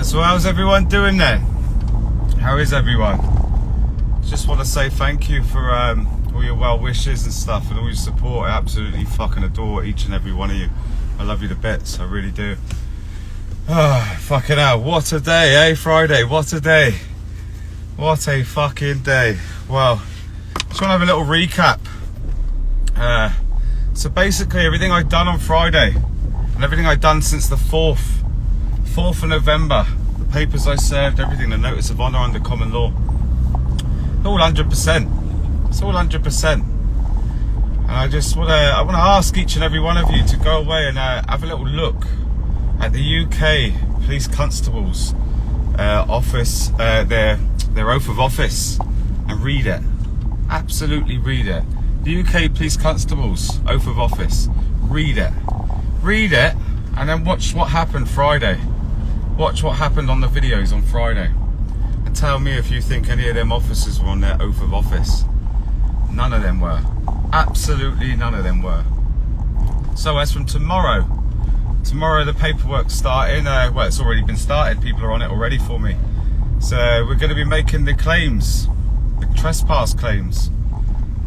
So how's everyone doing then? How is everyone? Just want to say thank you for all your well wishes and stuff and all your support. I absolutely fucking adore each and every one of you. I love you to bits, I really do. Oh, fucking hell, what a day, eh? Friday, what a day. What a fucking day. Well, just want to have a little recap. So basically everything I'd done on Friday and everything I'd done since the 4th of November, the papers I served, everything, the notice of honour under common law, all 100%. It's all 100%. And I want to ask each and every one of you to go away and have a little look at the UK police constables office, their oath of office, and read it. Absolutely read it. The UK police constables oath of office. Read it. Read it, and then watch what happened Friday. Watch what happened on the videos on Friday. And tell me if you think any of them officers were on their oath of office. None of them were. Absolutely none of them were. So as from tomorrow the paperwork's starting. Well, it's already been started. People are on it already for me. So we're going to be making the claims, the trespass claims.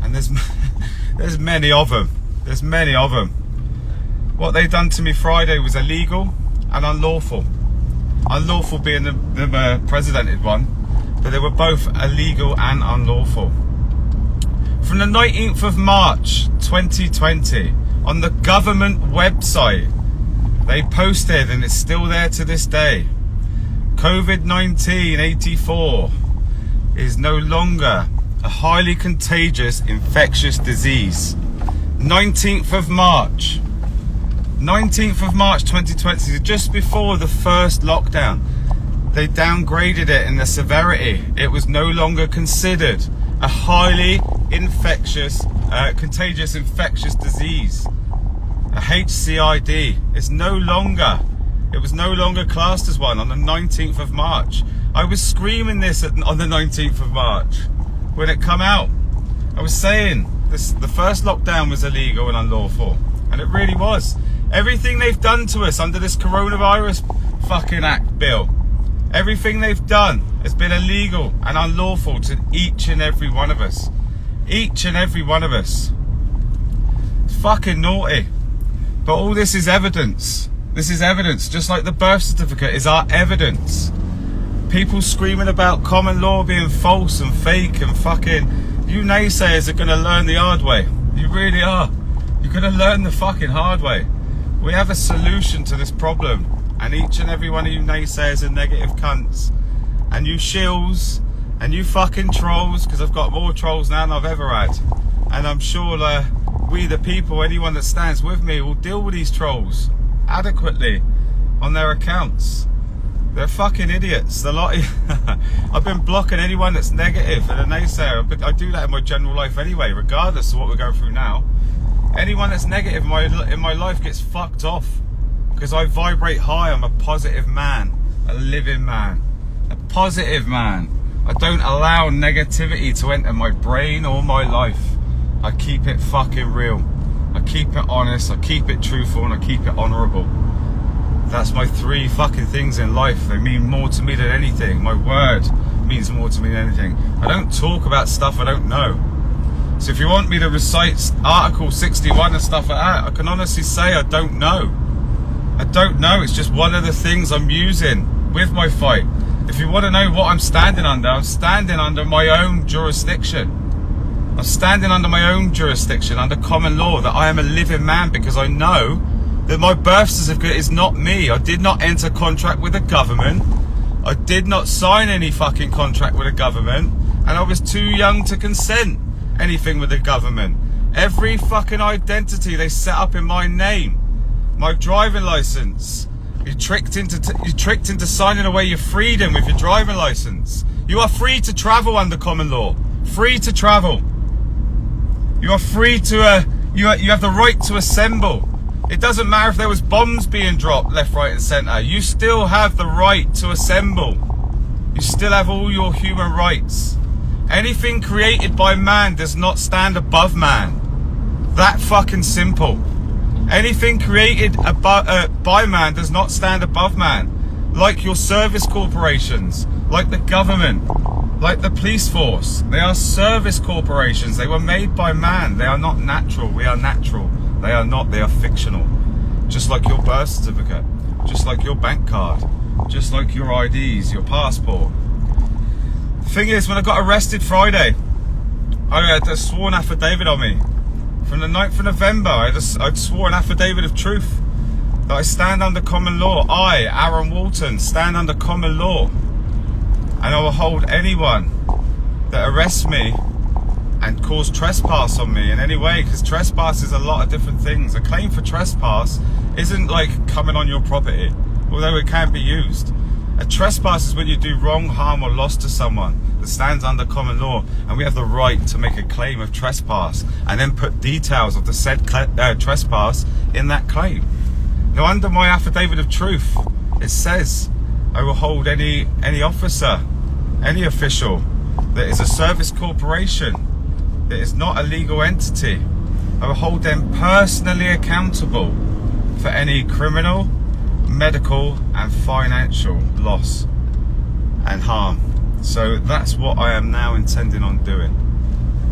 And there's many of them. There's many of them. What they done to me Friday was illegal and unlawful. Unlawful being the precedented one, but they were both illegal and unlawful. From the 19th of March 2020, on the government website, they posted, and it's still there to this day, COVID-19 84 is no longer a highly contagious infectious disease. 19th of March 2020, just before the first lockdown, they downgraded it in the severity. It was no longer considered a highly infectious, contagious infectious disease, a HCID. It was no longer classed as one on the 19th of March. I was screaming this on the 19th of March when it come out. I was saying the first lockdown was illegal and unlawful, and it really was. Everything they've done to us under this coronavirus fucking act bill, everything they've done has been illegal and unlawful to each and every one of us. Each and every one of us. It's fucking naughty. But all this is evidence. This is evidence, just like the birth certificate is our evidence. People screaming about common law being false and fake and fucking... You naysayers are going to learn the hard way. You really are. You're going to learn the fucking hard way. We have a solution to this problem. And each and every one of you naysayers are negative cunts. And you shills. And you fucking trolls. Because I've got more trolls now than I've ever had. And I'm sure we the people, anyone that stands with me, will deal with these trolls adequately on their accounts. They're fucking idiots. The lot of I've been blocking anyone that's negative and a naysayer. But I do that in my general life anyway, regardless of what we're going through now. Anyone that's negative in my life gets fucked off. Because I vibrate high. I'm a positive man. A living man. A positive man. I don't allow negativity to enter my brain or my life. I keep it fucking real. I keep it honest. I keep it truthful. And I keep it honourable. That's my 3 fucking things in life. They mean more to me than anything. My word means more to me than anything. I don't talk about stuff I don't know. So if you want me to recite Article 61 and stuff like that, I can honestly say I don't know. I don't know. It's just one of the things I'm using with my fight. If you want to know what I'm standing under, I'm standing under my own jurisdiction. I'm standing under my own jurisdiction, under common law, that I am a living man, because I know that my birth certificate is not me. I did not enter contract with the government. I did not sign any fucking contract with the government. And I was too young to consent anything with the government. Every fucking identity they set up in my name, my driving license, you tricked into signing away your freedom with your driving license. You are free to travel under common law. Free to travel. You are free to you have the right to assemble. It doesn't matter if there was bombs being dropped left, right and centre. You still have the right to assemble. You still have all your human rights. Anything created by man does not stand above man. That fucking simple. Anything created by man does not stand above man. like your service corporations, like the government, like the police force. They are service corporations. They were made by man. They are not natural. We are natural. They are not. They are fictional. Just like your birth certificate, just like your bank card, just like your IDs, your passport. The thing is, when I got arrested Friday, I had a sworn affidavit on me. From the 9th of November, I'd swore an affidavit of truth that I stand under common law. I, Aaron Walton, stand under common law. And I will hold anyone that arrests me and cause trespass on me in any way, because trespass is a lot of different things. A claim for trespass isn't like coming on your property, although it can be used. A trespass is when you do wrong, harm or loss to someone that stands under common law, and we have the right to make a claim of trespass and then put details of the said trespass in that claim. Now, under my affidavit of truth, it says I will hold any officer, any official that is a service corporation, that is not a legal entity, I will hold them personally accountable for any criminal, medical and financial loss and harm. So that's what I am now intending on doing.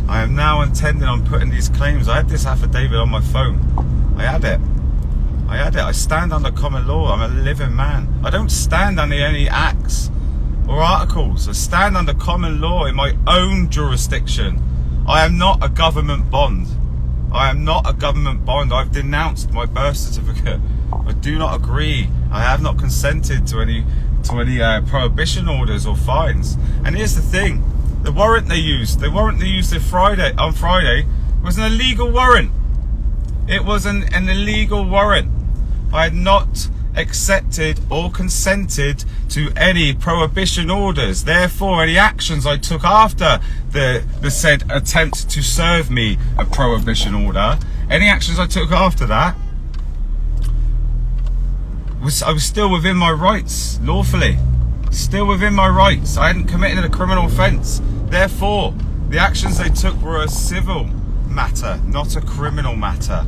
I am now intending on putting these claims. I had this affidavit on my phone. I had it. I stand under common law. I'm a living man. I don't stand under any acts or articles. I stand under common law in my own jurisdiction. I am not a government bond. I am not a government bond. I've denounced my birth certificate. I do not agree. I have not consented to any prohibition orders or fines. And here's the thing: the warrant they used on Friday was an illegal warrant. It was an illegal warrant. I had not accepted or consented to any prohibition orders. Therefore, any actions I took after the said attempt to serve me a prohibition order, any actions I took after that, I was still within my rights, lawfully. Still within my rights. I hadn't committed a criminal offence. Therefore, the actions they took were a civil matter, not a criminal matter.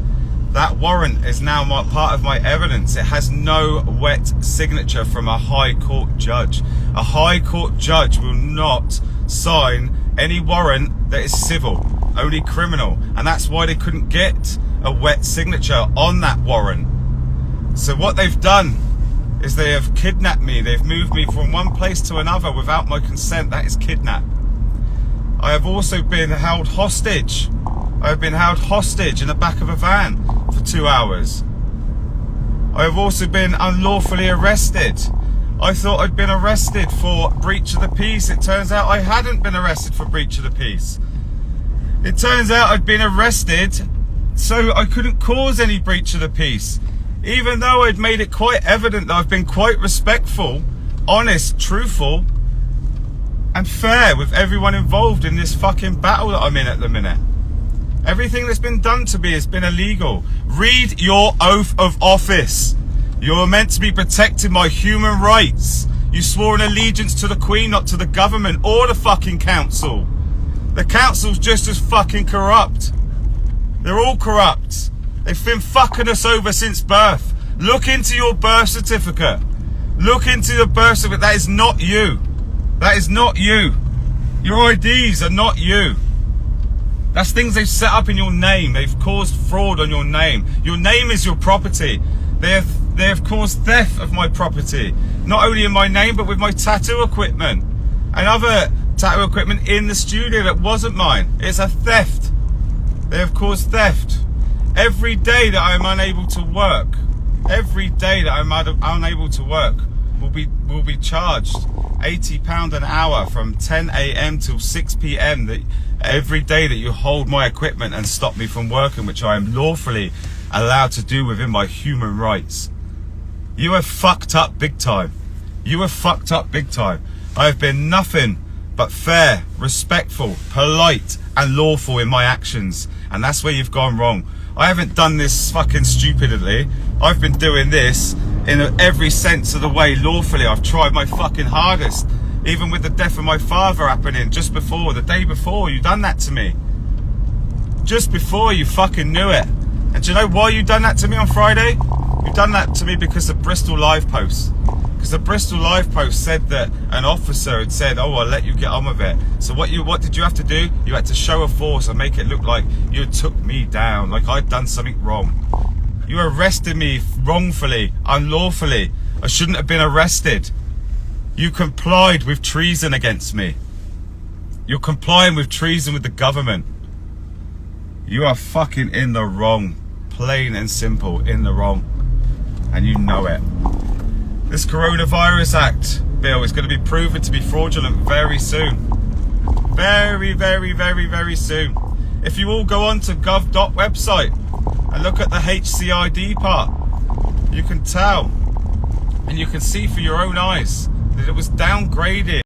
That warrant is now part of my evidence. It has no wet signature from a High Court judge. A High Court judge will not sign any warrant that is civil, only criminal. And that's why they couldn't get a wet signature on that warrant. So what they've done is they have kidnapped me. They've moved me from one place to another without my consent. That is kidnap. I have also been held hostage. I have been held hostage in the back of a van for 2 hours. I have also been unlawfully arrested. I thought I'd been arrested for breach of the peace. It turns out I hadn't been arrested for breach of the peace. It turns out I'd been arrested so I couldn't cause any breach of the peace. Even though I'd made it quite evident that I've been quite respectful, honest, truthful, and fair with everyone involved in this fucking battle that I'm in at the minute. Everything that's been done to me has been illegal. Read your oath of office. You're meant to be protecting my human rights. You swore an allegiance to the Queen, not to the government or the fucking council. The council's just as fucking corrupt. They're all corrupt. They've been fucking us over since birth. Look into your birth certificate. Look into the birth certificate. That is not you. That is not you. Your IDs are not you. That's things they've set up in your name. They've caused fraud on your name. Your name is your property. They have caused theft of my property. Not only in my name, but with my tattoo equipment. And other tattoo equipment in the studio that wasn't mine. It's a theft. They have caused theft. Every day that I'm unable to work, every day that I'm unable to work will be charged £80 an hour from 10 a.m. till 6 p.m. That every day that you hold my equipment and stop me from working, which I am lawfully allowed to do within my human rights. You have fucked up big time. You have fucked up big time. I have been nothing but fair, respectful, polite and lawful in my actions, and that's where you've gone wrong. I haven't done this fucking stupidly. I've been doing this in every sense of the way lawfully. I've tried my fucking hardest. Even with the death of my father happening just before, the day before, you done that to me. Just before, you fucking knew it. And do you know why you done that to me on Friday? You done that to me because of Bristol Live posts. Because the Bristol Live Post said that an officer had said, oh, I'll let you get on with it. So what did you have to do? You had to show a force and make it look like you took me down, like I'd done something wrong. You arrested me wrongfully, unlawfully. I shouldn't have been arrested. You complied with treason against me. You're complying with treason with the government. You are fucking in the wrong. Plain and simple, in the wrong. And you know it. This Coronavirus Act bill is going to be proven to be fraudulent very soon. Very, very, very, very soon. If you all go on to gov.gov website and look at the HCID part, you can tell and you can see for your own eyes that it was downgraded.